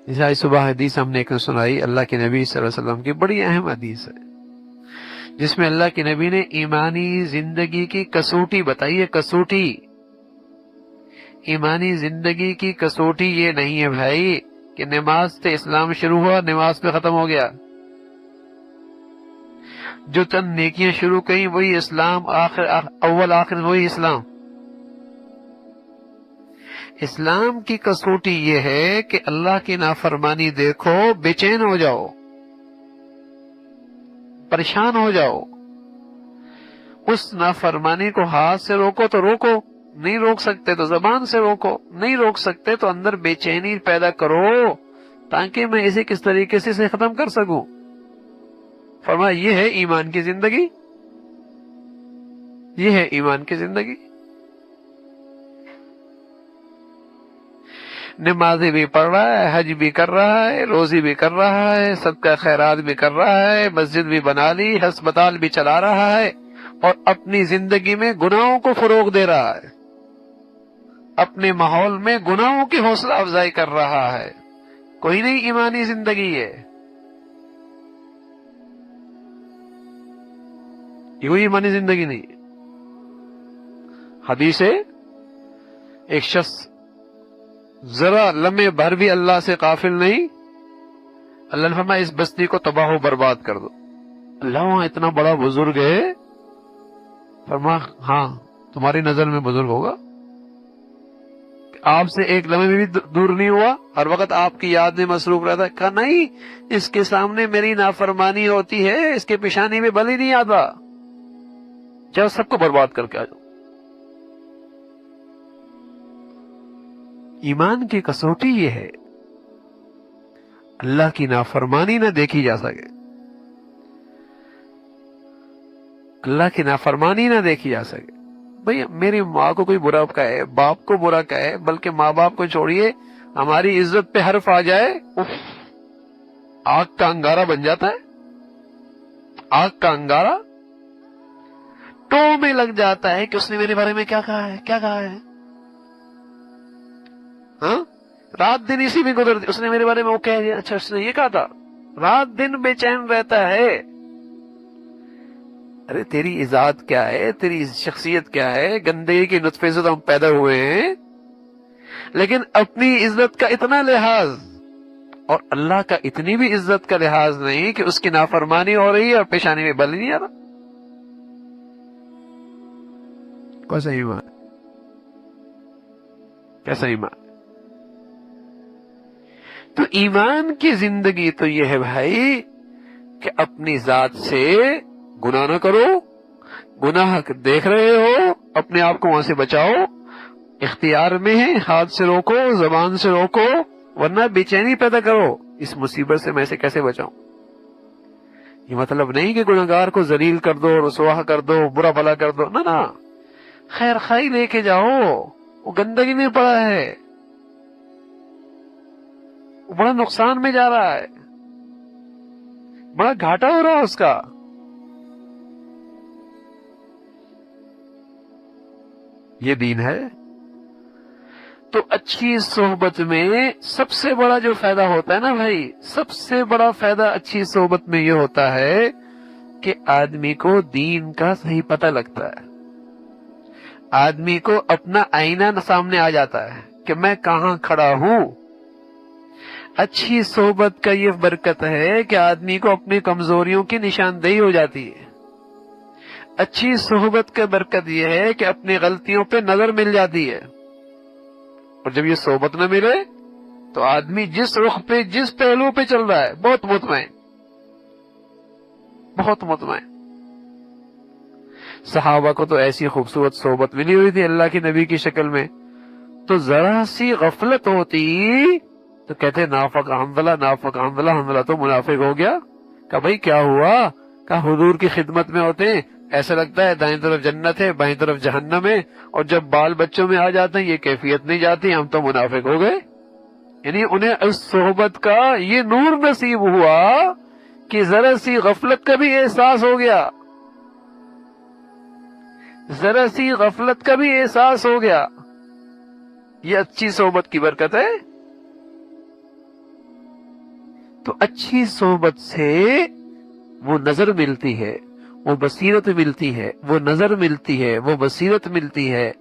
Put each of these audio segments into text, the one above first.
جیسے آج صبح حدیث ہم نے ایک سنائی اللہ کے نبی صلی اللہ علیہ وسلم کی، بڑی اہم حدیث ہے، جس میں اللہ کے نبی نے ایمانی زندگی کی کسوٹی بتائی ہے۔ کسوٹی، ایمانی زندگی کی کسوٹی یہ نہیں ہے بھائی کہ نماز سے اسلام شروع ہوا، نماز پہ ختم ہو گیا۔ جو چند نیکیاں شروع کیں وہی اسلام، اول آخر وہی اسلام۔ اسلام کی کسوٹی یہ ہے کہ اللہ کی نافرمانی دیکھو بے چین ہو جاؤ، پریشان ہو جاؤ، اس نافرمانی کو ہاتھ سے روکو تو روکو، نہیں روک سکتے تو زبان سے روکو، نہیں روک سکتے تو اندر بے چینی پیدا کرو تاکہ میں اسے کس طریقے سے اسے ختم کر سکوں۔ فرمایا یہ ہے ایمان کی زندگی، یہ ہے ایمان کی زندگی۔ نمازیں بھی پڑھ رہا ہے، حج بھی کر رہا ہے، روزی بھی کر رہا ہے، صدقہ خیرات بھی کر رہا ہے، مسجد بھی بنا لی، ہسپتال بھی چلا رہا ہے، اور اپنی زندگی میں گناہوں کو فروغ دے رہا ہے، اپنے ماحول میں گناہوں کی حوصلہ افزائی کر رہا ہے۔ کوئی نہیں ایمانی زندگی ہے، یہ کوئی ایمانی زندگی نہیں۔ حدیث ہے ایک شخص ذرا لمحے بھر بھی اللہ سے غافل نہیں، اللہ نے فرمایا اس بستی کو تباہ و برباد کر دو۔ اللہ وہاں اتنا بڑا بزرگ ہے، فرمایا ہاں تمہاری نظر میں بزرگ ہوگا، آپ سے ایک لمحے بھی دور نہیں ہوا، ہر وقت آپ کی یاد میں مصروف رہتا ہے۔ کہا نہیں، اس کے سامنے میری نافرمانی ہوتی ہے، اس کے پیشانی میں بل ہی نہیں آتا، چاہے سب کو برباد کر کے آ جاؤ۔ ایمان کی کسوٹی یہ ہے اللہ کی نافرمانی نہ دیکھی جا سکے، اللہ کی نافرمانی نہ دیکھی جا سکے۔ بھئی میری ماں کو کوئی برا کہے، باپ کو برا کہے، بلکہ ماں باپ کو چھوڑیے ہماری عزت پہ حرف آ جائے، اف، آگ کا انگارہ بن جاتا ہے، آگ کا انگارہ ٹو میں لگ جاتا ہے کہ اس نے میرے بارے میں کیا کہا ہے، کیا کہا ہے، ہاں رات دن اسی میں گزرتی، اس نے میرے بارے میں وہ کہہ دیا، اچھا اس نے یہ کہا تھا، رات دن بے چین رہتا ہے۔ ارے تیری ذات کیا ہے، تیری شخصیت کیا ہے، گندگی کے نطفے سے تو ہم پیدا ہوئے ہیں، لیکن اپنی عزت کا اتنا لحاظ اور اللہ کا اتنی بھی عزت کا لحاظ نہیں کہ اس کی نافرمانی ہو رہی ہے اور پیشانی میں بل نہیں آ رہا۔ کیسا ایمان، کیسا ایمان۔ تو ایمان کی زندگی تو یہ ہے بھائی کہ اپنی ذات سے گناہ نہ کرو، گناہ دیکھ رہے ہو اپنے آپ کو وہاں سے بچاؤ، اختیار میں ہے ہاتھ سے روکو، زبان سے روکو، ورنہ بے چینی پیدا کرو اس مصیبت سے میں اسے کیسے بچاؤں۔ یہ مطلب نہیں کہ گناہگار کو ذلیل کر دو، رسوا کر دو، برا بھلا کر دو، نہ خیر خائی لے کے جاؤ، وہ گندگی میں پڑا ہے، وہ بڑا نقصان میں جا رہا ہے، بڑا گھاٹا ہو رہا ہے اس کا۔ یہ دین ہے۔ تو اچھی صحبت میں سب سے بڑا جو فائدہ ہوتا ہے نا بھائی، سب سے بڑا فائدہ اچھی صحبت میں یہ ہوتا ہے کہ آدمی کو دین کا صحیح پتہ لگتا ہے، آدمی کو اپنا آئینہ سامنے آ جاتا ہے کہ میں کہاں کھڑا ہوں۔ اچھی صحبت کا یہ برکت ہے کہ آدمی کو اپنی کمزوریوں کی نشاندہی ہو جاتی ہے، اچھی صحبت کا برکت یہ ہے کہ اپنی غلطیوں پہ نظر مل جاتی ہے، اور جب یہ صحبت نہ ملے تو آدمی جس رخ پہ جس پہلو پہ چل رہا ہے بہت مطمئن، بہت مطمئن۔ صحابہ کو تو ایسی خوبصورت صحبت ملی ہوئی تھی اللہ کے نبی کی شکل میں، تو ذرا سی غفلت ہوتی تو کہتے نافق حنظلہ، نافق حنظلہ، حنظلہ تو منافق ہو گیا۔ کہا بھائی کیا ہوا؟ کہا حضور کی خدمت میں ہوتے ہیں ایسا لگتا ہے دائیں طرف جنت ہے بائیں طرف جہنم ہے، اور جب بال بچوں میں آ جاتے ہیں یہ کیفیت نہیں جاتی، ہم تو منافق ہو گئے۔ یعنی انہیں اس صحبت کا یہ نور نصیب ہوا کہ ذرا سی غفلت کا بھی احساس ہو گیا، ذرا سی غفلت کا بھی احساس ہو گیا۔ یہ اچھی صحبت کی برکت ہے۔ تو اچھی صحبت سے وہ نظر ملتی ہے، وہ بصیرت ملتی ہے، وہ نظر ملتی ہے، وہ بصیرت ملتی ہے،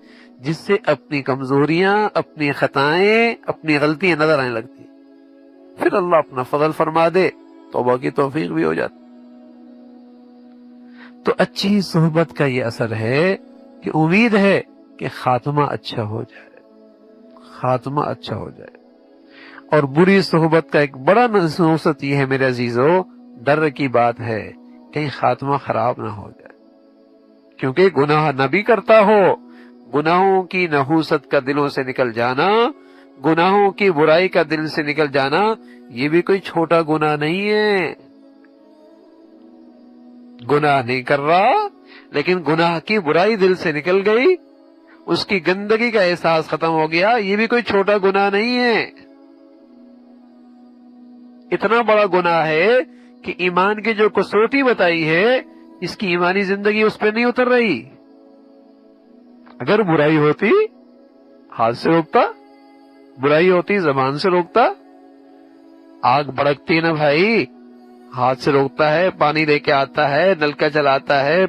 جس سے اپنی کمزوریاں، اپنی خطائیں، اپنی غلطیاں نظر آنے لگتی، پھر اللہ اپنا فضل فرما دے، توبہ کی توفیق بھی ہو جاتی۔ تو اچھی صحبت کا یہ اثر ہے کہ امید ہے کہ خاتمہ اچھا ہو جائے، خاتمہ اچھا ہو جائے۔ اور بری صحبت کا ایک بڑا نصوصت یہ ہے میرے عزیزو، ڈر کی بات ہے کہیں خاتمہ خراب نہ ہو جائے، کیونکہ گناہ نہ بھی کرتا ہو، گناہوں کی نحوست کا دلوں سے نکل جانا، گناہوں کی برائی کا دل سے نکل جانا، یہ بھی کوئی چھوٹا گناہ نہیں ہے۔ گناہ نہیں کر رہا لیکن گناہ کی برائی دل سے نکل گئی، اس کی گندگی کا احساس ختم ہو گیا، یہ بھی کوئی چھوٹا گناہ نہیں ہے۔ اتنا بڑا گناہ ہے کہ ایمان کی جو کسوٹی بتائی ہے، اس کی ایمانی زندگی اس پہ نہیں اتر رہی۔ اگر برائی ہوتی ہاتھ سے روکتا، برائی ہوتی زبان سے روکتا، آگ بھڑکتی نا بھائی، ہاتھ سے روکتا ہے، پانی لے کے آتا ہے، نلکا چلاتا ہے،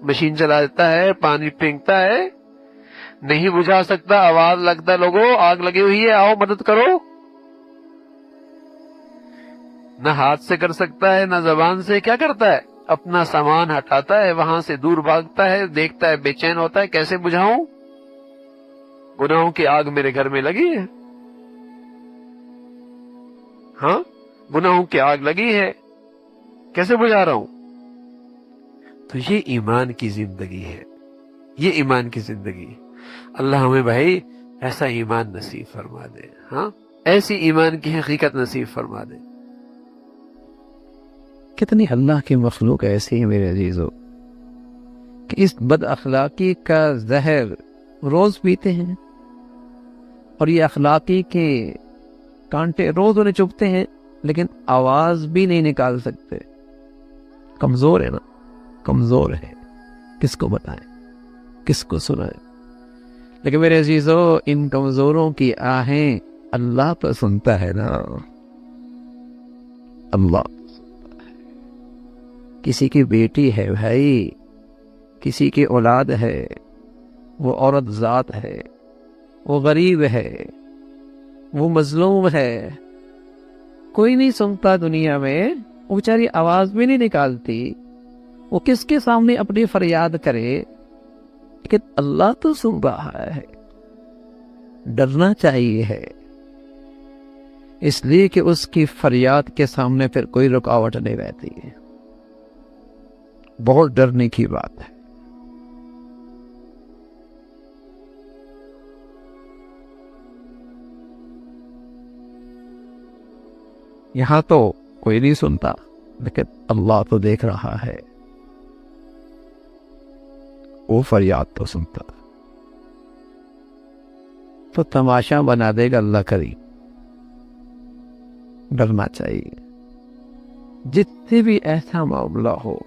مشین چلاتا ہے، پانی پھینکتا ہے، نہیں بجھا سکتا، آواز لگتا، لوگوں آگ لگی ہوئی ہے آؤ مدد کرو۔ نہ ہاتھ سے کر سکتا ہے نہ زبان سے، کیا کرتا ہے؟ اپنا سامان ہٹاتا ہے، وہاں سے دور بھاگتا ہے، دیکھتا ہے، بے چین ہوتا ہے، کیسے بجھاؤں؟ گناہوں کی آگ میرے گھر میں لگی ہے، ہاں گناہوں کی آگ لگی ہے، کیسے بجھا رہا ہوں؟ تو یہ ایمان کی زندگی ہے، یہ ایمان کی زندگی۔ اللہ ہمیں بھائی ایسا ایمان نصیب فرما دے، ہاں ایسی ایمان کی حقیقت نصیب فرما دے۔ کتنی اللہ کی مخلوق ایسی ہے میرے عزیزو کہ اس بد اخلاقی کا زہر روز پیتے ہیں، اور یہ اخلاقی کے کانٹے روز انہیں چبھتے ہیں، لیکن آواز بھی نہیں نکال سکتے۔ کمزور ہے نا، کمزور ہے، کس کو بتائیں، کس کو سنائیں؟ لیکن میرے عزیزو ان کمزوروں کی آہیں اللہ تو سنتا ہے نا، اللہ۔ کسی کی بیٹی ہے بھائی، کسی کی اولاد ہے، وہ عورت ذات ہے، وہ غریب ہے، وہ مظلوم ہے، کوئی نہیں سنتا دنیا میں، وہ بیچاری آواز بھی نہیں نکالتی، وہ کس کے سامنے اپنی فریاد کرے؟ لیکن اللہ تو سن رہا ہے۔ ڈرنا چاہیے ہے، اس لیے کہ اس کی فریاد کے سامنے پھر کوئی رکاوٹ نہیں رہتی ہے۔ بہت ڈرنے کی بات ہے۔ یہاں تو کوئی نہیں سنتا، لیکن اللہ تو دیکھ رہا ہے، وہ فریاد تو سنتا، تو تماشا بنا دے گا اللہ کریم۔ ڈرنا چاہیے، جتنے بھی ایسا معاملہ ہو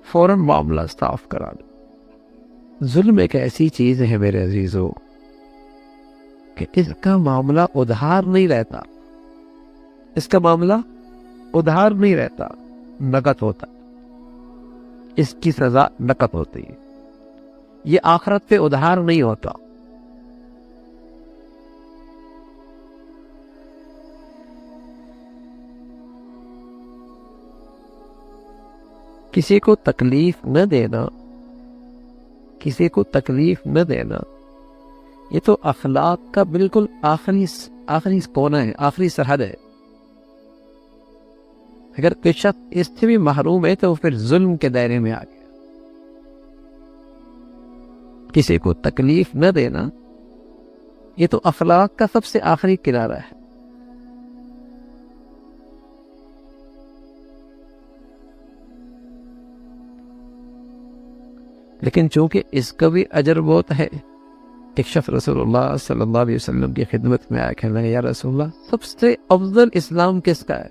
فوراً معاملہ صاف کرا دو۔ ظلم ایک ایسی چیز ہے میرے عزیزو کہ اس کا معاملہ ادھار نہیں رہتا، اس کا معاملہ ادھار نہیں رہتا، نقد ہوتا، اس کی سزا نقد ہوتی ہے، یہ آخرت پہ ادھار نہیں ہوتا۔ کسی کو تکلیف نہ دینا، کسی کو تکلیف نہ دینا، یہ تو اخلاق کا بالکل آخری کونا ہے، آخری سرحد ہے۔ اگر کوئی شخص اس سے بھی محروم ہے تو وہ پھر ظلم کے دائرے میں آ گیا۔ کسی کو تکلیف نہ دینا یہ تو اخلاق کا سب سے آخری کنارہ ہے۔ لیکن چونکہ اس کا بھی اجر بہت ہے، ایک شخص رسول اللہ صلی اللہ علیہ وسلم کی خدمت میں آیا، کہنے لگا یا رسول اللہ سب سے افضل اسلام کس کا ہے،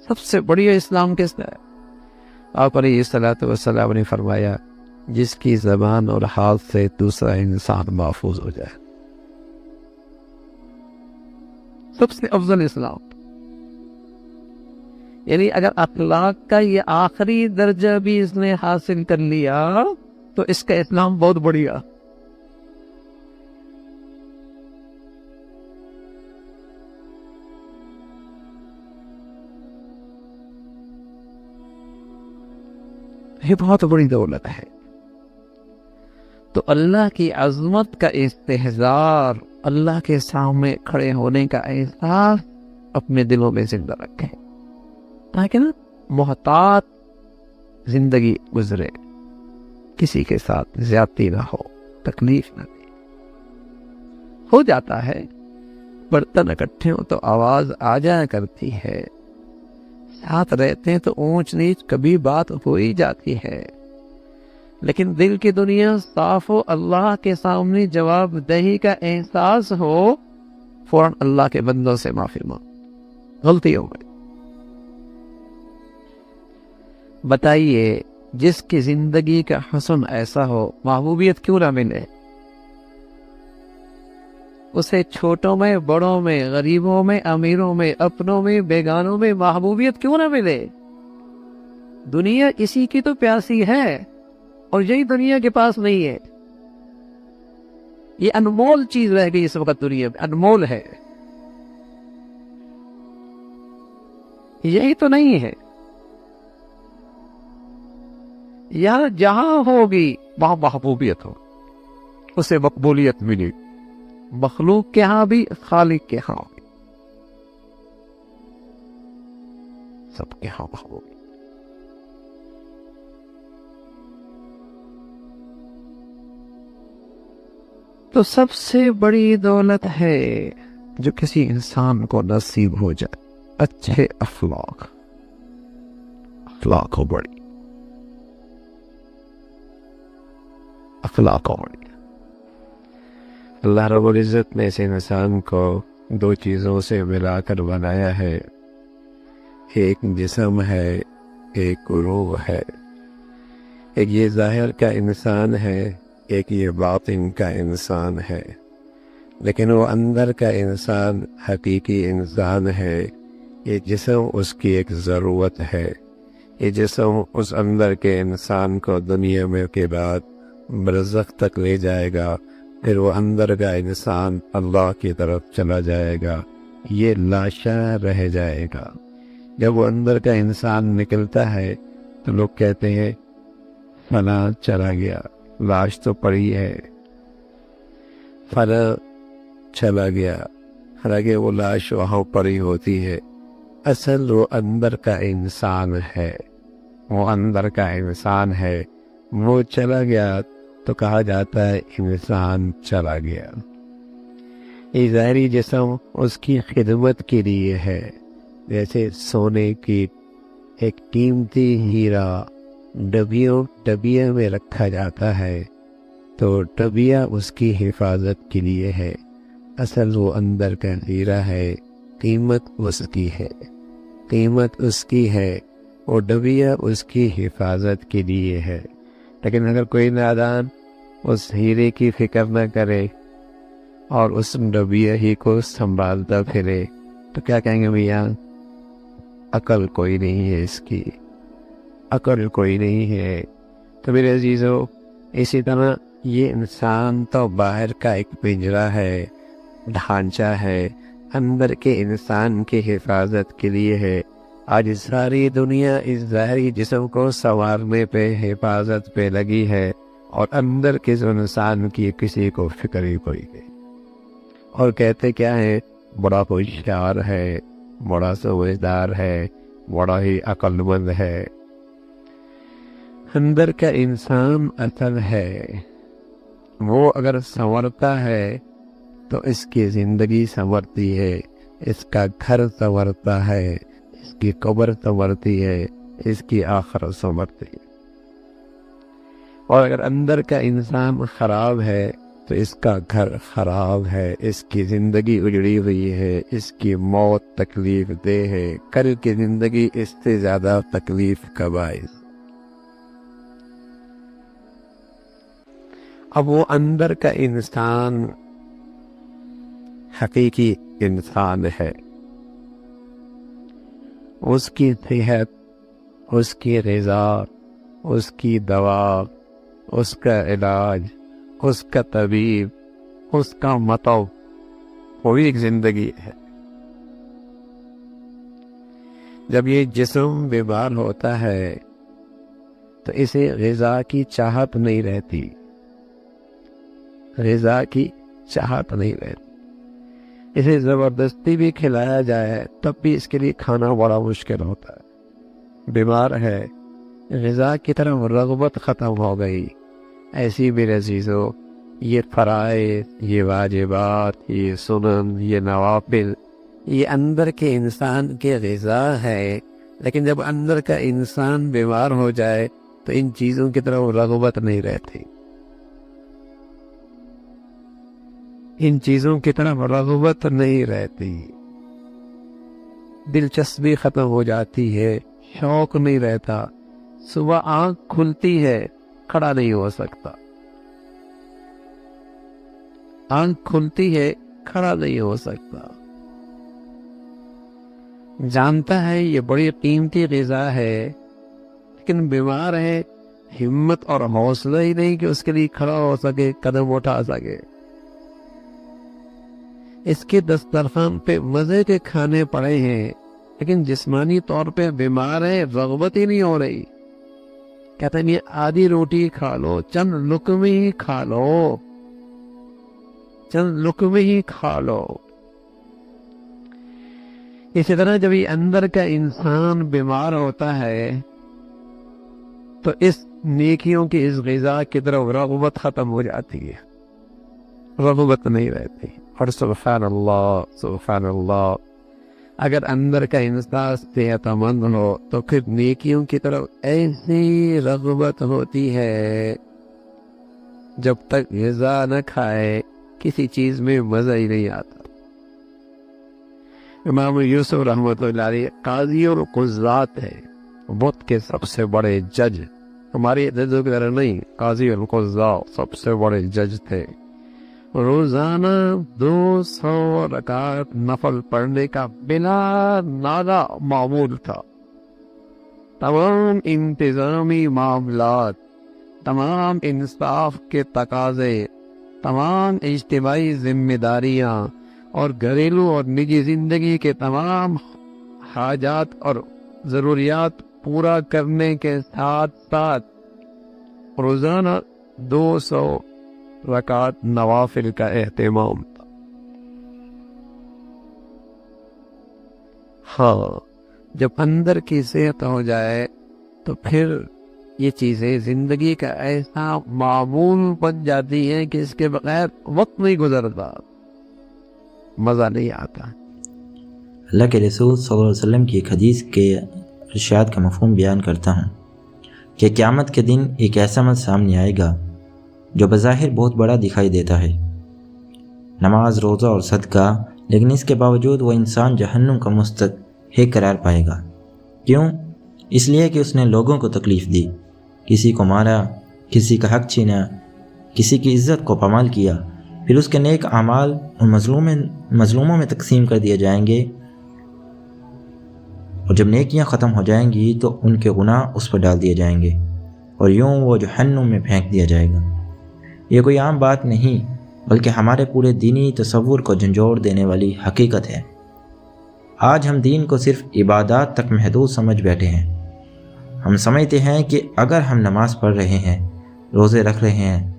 سب سے بڑھیا اسلام کس کا ہے؟ آپ علیہ الصلوۃ والسلام نے فرمایا جس کی زبان اور ہاتھ سے دوسرا انسان محفوظ ہو جائے، سب سے افضل اسلام۔ یعنی اگر اخلاق کا یہ آخری درجہ بھی اس نے حاصل کر لیا تو اس کا اسلام بہت بڑھیا. یہ بہت بڑی دولت ہے. تو اللہ کی عظمت کا استحضار، اللہ کے سامنے کھڑے ہونے کا احساس اپنے دلوں میں زندہ رکھیں تاکہ نا محتاط زندگی گزرے، کسی کے ساتھ زیادتی نہ ہو، تکلیف نہ دے. ہو جاتا ہے برتن اکٹھے ہو تو آواز آ جایا کرتی ہے، ساتھ رہتے ہیں تو اونچ نیچ کبھی بات ہو ہی جاتی ہے، لیکن دل کی دنیا صاف ہو، اللہ کے سامنے جواب دہی کا احساس ہو، فوراً اللہ کے بندوں سے معافی مانگ، غلطی ہو گئی. بتائیے جس کی زندگی کا حسن ایسا ہو، محبوبیت کیوں نہ ملے؟ اسے چھوٹوں میں، بڑوں میں، غریبوں میں، امیروں میں، اپنوں میں، بیگانوں میں محبوبیت کیوں نہ ملے؟ دنیا اسی کی تو پیاسی ہے، اور یہی دنیا کے پاس نہیں ہے. یہ انمول چیز رہ گئی اس وقت دنیا میں، انمول ہے. یہی تو نہیں ہے. یہاں جہاں ہوگی وہاں محبوبیت ہو، اسے مقبولیت ملی، مخلوق کے ہاں بھی، خالق کے ہاں بھی، سب کے ہاں محبوبیت. تو سب سے بڑی دولت ہے جو کسی انسان کو نصیب ہو جائے، اچھے اخلاق. اخلاق ہو بڑی، اخلاق ہو بڑی. اللہ رب العزت نے اس انسان کو دو چیزوں سے ملا کر بنایا ہے، ایک جسم ہے، ایک روح ہے. ایک یہ ظاہر کا انسان ہے، ایک یہ باطن کا انسان ہے. لیکن وہ اندر کا انسان حقیقی انسان ہے. یہ جسم اس کی ایک ضرورت ہے. یہ جسم اس اندر کے انسان کو دنیا میں کے بعد برزخ تک لے جائے گا، پھر وہ اندر کا انسان اللہ کی طرف چلا جائے گا، یہ لاشا رہ جائے گا. جب وہ اندر کا انسان نکلتا ہے تو لوگ کہتے ہیں فلاں چلا گیا، لاش تو پڑی ہے، فلاں چلا گیا، حالانکہ وہ لاش وہاں پڑی ہوتی ہے. اصل وہ اندر کا انسان ہے، وہ اندر کا انسان ہے. وہ چلا گیا تو کہا جاتا ہے انسان چلا گیا. یہ ظاہری جسم اس کی خدمت کے لیے ہے. جیسے سونے کی ایک قیمتی ہیرا ڈبیے میں رکھا جاتا ہے تو ڈبیا اس کی حفاظت کے لیے ہے. اصل وہ اندر کا ہیرا ہے، قیمت اس کی ہے، قیمت اس کی ہے، وہ ڈبیا اس کی حفاظت کے لیے ہے. لیکن اگر کوئی نادان اس ہیرے کی فکر نہ کرے اور اس ڈبیا ہی کو سنبھالتا پھرے تو کیا کہیں گے؟ بھیا عقل کوئی نہیں ہے، اس کی عقل کوئی نہیں ہے. تو میرے عزیزو، اسی طرح یہ انسان تو باہر کا ایک پنجرا ہے، ڈھانچہ ہے، اندر کے انسان کی حفاظت کے لیے ہے. آج ساری دنیا اس ظاہری جسم کو سنوارنے پہ، حفاظت پہ لگی ہے، اور اندر کے انسان کی کسی کو فکر ہی کوئی نہیں. اور کہتے کیا ہے؟ بڑا ہوشیار ہے، بڑا سمجھدار ہے، بڑا ہی عقل مند ہے. اندر کا انسان اصل ہے. وہ اگر سنورتا ہے تو اس کی زندگی سنورتی ہے، اس کا گھر سنورتا ہے، اس کی قبر سنورتی ہے، اس کی آخرت سنورتی ہے. اور اگر اندر کا انسان خراب ہے تو اس کا گھر خراب ہے، اس کی زندگی اجڑی ہوئی ہے، اس کی موت تکلیف دہ ہے، کل کی زندگی اس سے زیادہ تکلیف کا باعث. اب وہ اندر کا انسان حقیقی انسان ہے. اس کی صحت، اس کی غذا، اس کی دوا، اس کا علاج، اس کا طبیب، اس کا مطب، وہی ایک زندگی ہے۔ جب یہ جسم بیمار ہوتا ہے تو اسے غذا کی چاہت نہیں رہتی، غذا کی چاہت نہیں رہتی۔ اسے زبردستی بھی کھلایا جائے تب بھی اس کے لیے کھانا بڑا مشکل ہوتا ہے۔ بیمار ہے، غذا کی طرف رغبت ختم ہو گئی۔ ایسی بھی عزیزو، یہ فرائض، یہ واجبات، یہ سنن، یہ نوافل، یہ اندر کے انسان کے غذا ہے، لیکن جب اندر کا انسان بیمار ہو جائے تو ان چیزوں کی طرف رغبت نہیں رہتی، ان چیزوں کی طرف رغبت نہیں رہتی، دلچسپی ختم ہو جاتی ہے، شوق نہیں رہتا۔ صبح آنکھ کھلتی ہے، کھڑا نہیں ہو سکتا، آنکھ کھلتی ہے، کھڑا نہیں ہو سکتا۔ جانتا ہے یہ بڑی قیمتی غذا ہے، لیکن بیمار ہے، ہمت اور حوصلہ ہی نہیں کہ اس کے لیے کھڑا ہو سکے، قدم اٹھا سکے۔ اس کے دسترخوان پہ مزے کے کھانے پڑے ہیں، لیکن جسمانی طور پہ بیمار ہے، رغبت ہی نہیں ہو رہی۔ کہتے ہیں یہ آدھی روٹی کھا لو، چند لقمے ہی کھا لو، چند لقمے ہی کھا لو۔ اسی طرح جب یہ اندر کا انسان بیمار ہوتا ہے تو اس نیکیوں کی، اس غذا کی طرف رغبت ختم ہو جاتی ہے، رغبت نہیں رہتی۔ اور سبحان اللہ، سبحان اللہ، اگر اندر کا انسان صحت مند ہو تو پھر نیکیوں کی طرف ایسی رغبت ہوتی ہے، جب تک غذا نہ کھائے کسی چیز میں مزہ ہی نہیں آتا۔ امام یوسف رحمۃ اللہ علیہ قاضی اور قضات ہے، بت کے سب سے بڑے جج، ہمارے ججوں کی طرح نہیں، قاضی اور قضات سب سے بڑے جج تھے۔ روزانہ 200 رکعت نفل پڑھنے کا بلا ناغہ معمول تھا۔ تمام انتظامی معاملات، تمام انصاف کے تقاضے، تمام اجتماعی ذمہ داریاں اور گھریلو اور نجی زندگی کے تمام حاجات اور ضروریات پورا کرنے کے ساتھ ساتھ روزانہ 200 رکعت نوافل کا اہتمام تھا۔ ہاں، جب اندر کی صحت ہو جائے تو پھر یہ چیزیں زندگی کا ایسا معمول بن جاتی ہیں کہ اس کے بغیر وقت نہیں گزرتا، مزہ نہیں آتا۔ اللہ کے رسول صلی اللہ علیہ وسلم کی ایک حدیث کے ارشاد کا مفہوم بیان کرتا ہوں کہ قیامت کے دن ایک ایسا عمل سامنے آئے گا جو بظاہر بہت بڑا دکھائی دیتا ہے، نماز، روزہ اور صدقہ، لیکن اس کے باوجود وہ انسان جہنم کا مستحق قرار پائے گا۔ کیوں؟ اس لیے کہ اس نے لوگوں کو تکلیف دی، کسی کو مارا، کسی کا حق چھینا، کسی کی عزت کو پامال کیا۔ پھر اس کے نیک اعمال ان مظلوموں میں تقسیم کر دیے جائیں گے، اور جب نیکیاں ختم ہو جائیں گی تو ان کے گناہ اس پر ڈال دیے جائیں گے، اور یوں وہ جہنم میں پھینک دیا جائے گا۔ یہ کوئی عام بات نہیں، بلکہ ہمارے پورے دینی تصور کو جھنجھوڑ دینے والی حقیقت ہے۔ آج ہم دین کو صرف عبادات تک محدود سمجھ بیٹھے ہیں۔ ہم سمجھتے ہیں کہ اگر ہم نماز پڑھ رہے ہیں، روزے رکھ رہے ہیں،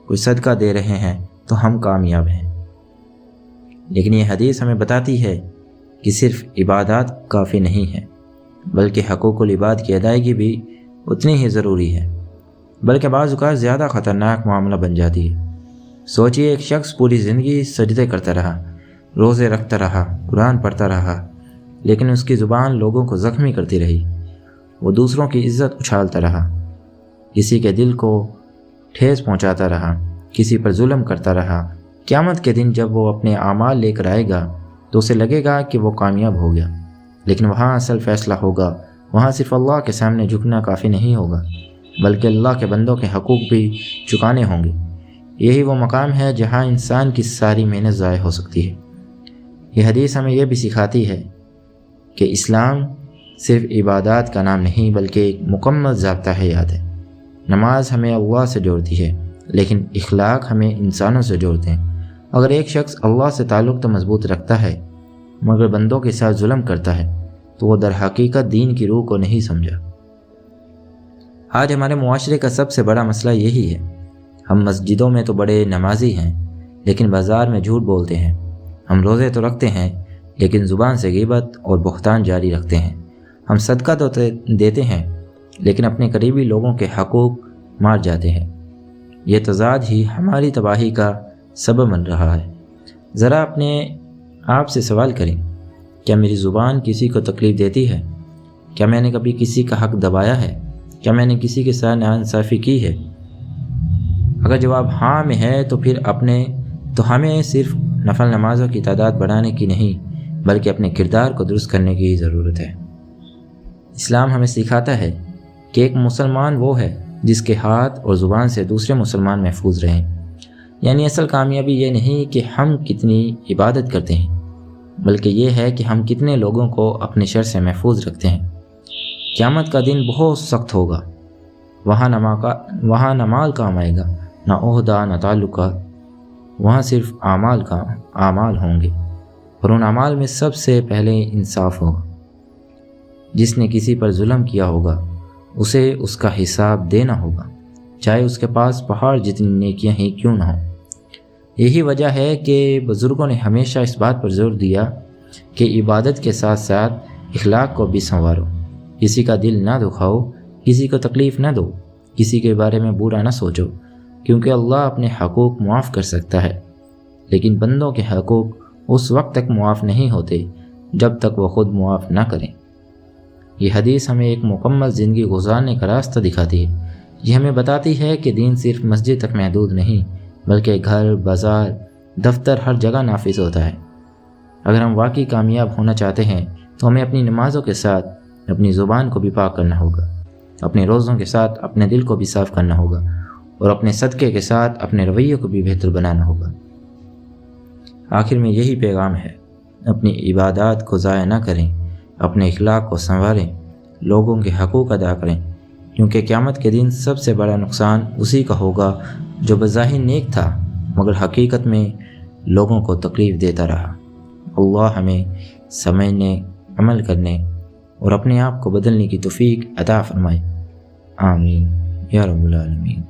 کوئی صدقہ دے رہے ہیں تو ہم کامیاب ہیں۔ لیکن یہ حدیث ہمیں بتاتی ہے کہ صرف عبادات کافی نہیں ہے، بلکہ حقوق العباد کی ادائیگی بھی اتنی ہی ضروری ہے، بلکہ بعض اوقات زیادہ خطرناک معاملہ بن جاتی ہے۔ سوچئے، ایک شخص پوری زندگی سجدے کرتا رہا، روزے رکھتا رہا، قرآن پڑھتا رہا، لیکن اس کی زبان لوگوں کو زخمی کرتی رہی۔ وہ دوسروں کی عزت اچھالتا رہا، کسی کے دل کو ٹھیس پہنچاتا رہا، کسی پر ظلم کرتا رہا۔ قیامت کے دن جب وہ اپنے اعمال لے کر آئے گا تو اسے لگے گا کہ وہ کامیاب ہو گیا، لیکن وہاں اصل فیصلہ ہوگا۔ وہاں صرف اللہ کے سامنے جھکنا کافی نہیں ہوگا، بلکہ اللہ کے بندوں کے حقوق بھی چکانے ہوں گے۔ یہی وہ مقام ہے جہاں انسان کی ساری محنت ضائع ہو سکتی ہے۔ یہ حدیث ہمیں یہ بھی سکھاتی ہے کہ اسلام صرف عبادات کا نام نہیں بلکہ ایک مکمل ضابطہ حیات ہے۔ نماز ہمیں اللہ سے جوڑتی ہے، لیکن اخلاق ہمیں انسانوں سے جوڑتے ہیں۔ اگر ایک شخص اللہ سے تعلق تو مضبوط رکھتا ہے مگر بندوں کے ساتھ ظلم کرتا ہے تو وہ در حقیقت دین کی روح کو نہیں سمجھا۔ آج ہمارے معاشرے کا سب سے بڑا مسئلہ یہی ہے۔ ہم مسجدوں میں تو بڑے نمازی ہیں لیکن بازار میں جھوٹ بولتے ہیں۔ ہم روزے تو رکھتے ہیں لیکن زبان سے غیبت اور بہتان جاری رکھتے ہیں۔ ہم صدقہ تو دیتے ہیں لیکن اپنے قریبی لوگوں کے حقوق مار جاتے ہیں۔ یہ تضاد ہی ہماری تباہی کا سبب بن رہا ہے۔ ذرا اپنے آپ سے سوال کریں، کیا میری زبان کسی کو تکلیف دیتی ہے؟ کیا میں نے کبھی کسی کا حق دبایا ہے؟ کیا میں نے کسی کے ساتھ ناانصافی کی ہے؟ اگر جواب ہاں میں ہے تو ہمیں صرف نفل نمازوں کی تعداد بڑھانے کی نہیں بلکہ اپنے کردار کو درست کرنے کی ضرورت ہے۔ اسلام ہمیں سکھاتا ہے کہ ایک مسلمان وہ ہے جس کے ہاتھ اور زبان سے دوسرے مسلمان محفوظ رہیں۔ یعنی اصل کامیابی یہ نہیں کہ ہم کتنی عبادت کرتے ہیں بلکہ یہ ہے کہ ہم کتنے لوگوں کو اپنے شر سے محفوظ رکھتے ہیں۔ قیامت کا دن بہت سخت ہوگا، وہاں نہ مال کام آئے گا، نہ عہدہ، نہ تعلقات، وہاں صرف اعمال ہوں گے، اور ان اعمال میں سب سے پہلے انصاف ہوگا۔ جس نے کسی پر ظلم کیا ہوگا اسے اس کا حساب دینا ہوگا، چاہے اس کے پاس پہاڑ جتنی نیکیاں ہی کیوں نہ ہوں۔ یہی وجہ ہے کہ بزرگوں نے ہمیشہ اس بات پر زور دیا کہ عبادت کے ساتھ ساتھ اخلاق کو بھی سنوارو، کسی کا دل نہ دکھاؤ، کسی کو تکلیف نہ دو، کسی کے بارے میں برا نہ سوچو، کیونکہ اللہ اپنے حقوق معاف کر سکتا ہے، لیکن بندوں کے حقوق اس وقت تک معاف نہیں ہوتے جب تک وہ خود معاف نہ کریں۔ یہ حدیث ہمیں ایک مکمل زندگی گزارنے کا راستہ دکھاتی ہے۔ یہ ہمیں بتاتی ہے کہ دین صرف مسجد تک محدود نہیں بلکہ گھر، بازار، دفتر، ہر جگہ نافذ ہوتا ہے۔ اگر ہم واقعی کامیاب ہونا چاہتے ہیں تو ہمیں اپنی نمازوں کے ساتھ اپنی زبان کو بھی پاک کرنا ہوگا، اپنے روزوں کے ساتھ اپنے دل کو بھی صاف کرنا ہوگا، اور اپنے صدقے کے ساتھ اپنے رویے کو بھی بہتر بنانا ہوگا۔ آخر میں یہی پیغام ہے، اپنی عبادات کو ضائع نہ کریں، اپنے اخلاق کو سنواریں، لوگوں کے حقوق ادا کریں، کیونکہ قیامت کے دن سب سے بڑا نقصان اسی کا ہوگا جو بظاہر نیک تھا مگر حقیقت میں لوگوں کو تکلیف دیتا رہا۔ اللہ ہمیں سمجھنے، عمل کرنے اور اپنے آپ کو بدلنے کی توفیق عطا فرمائے۔ آمین یا رب العالمین۔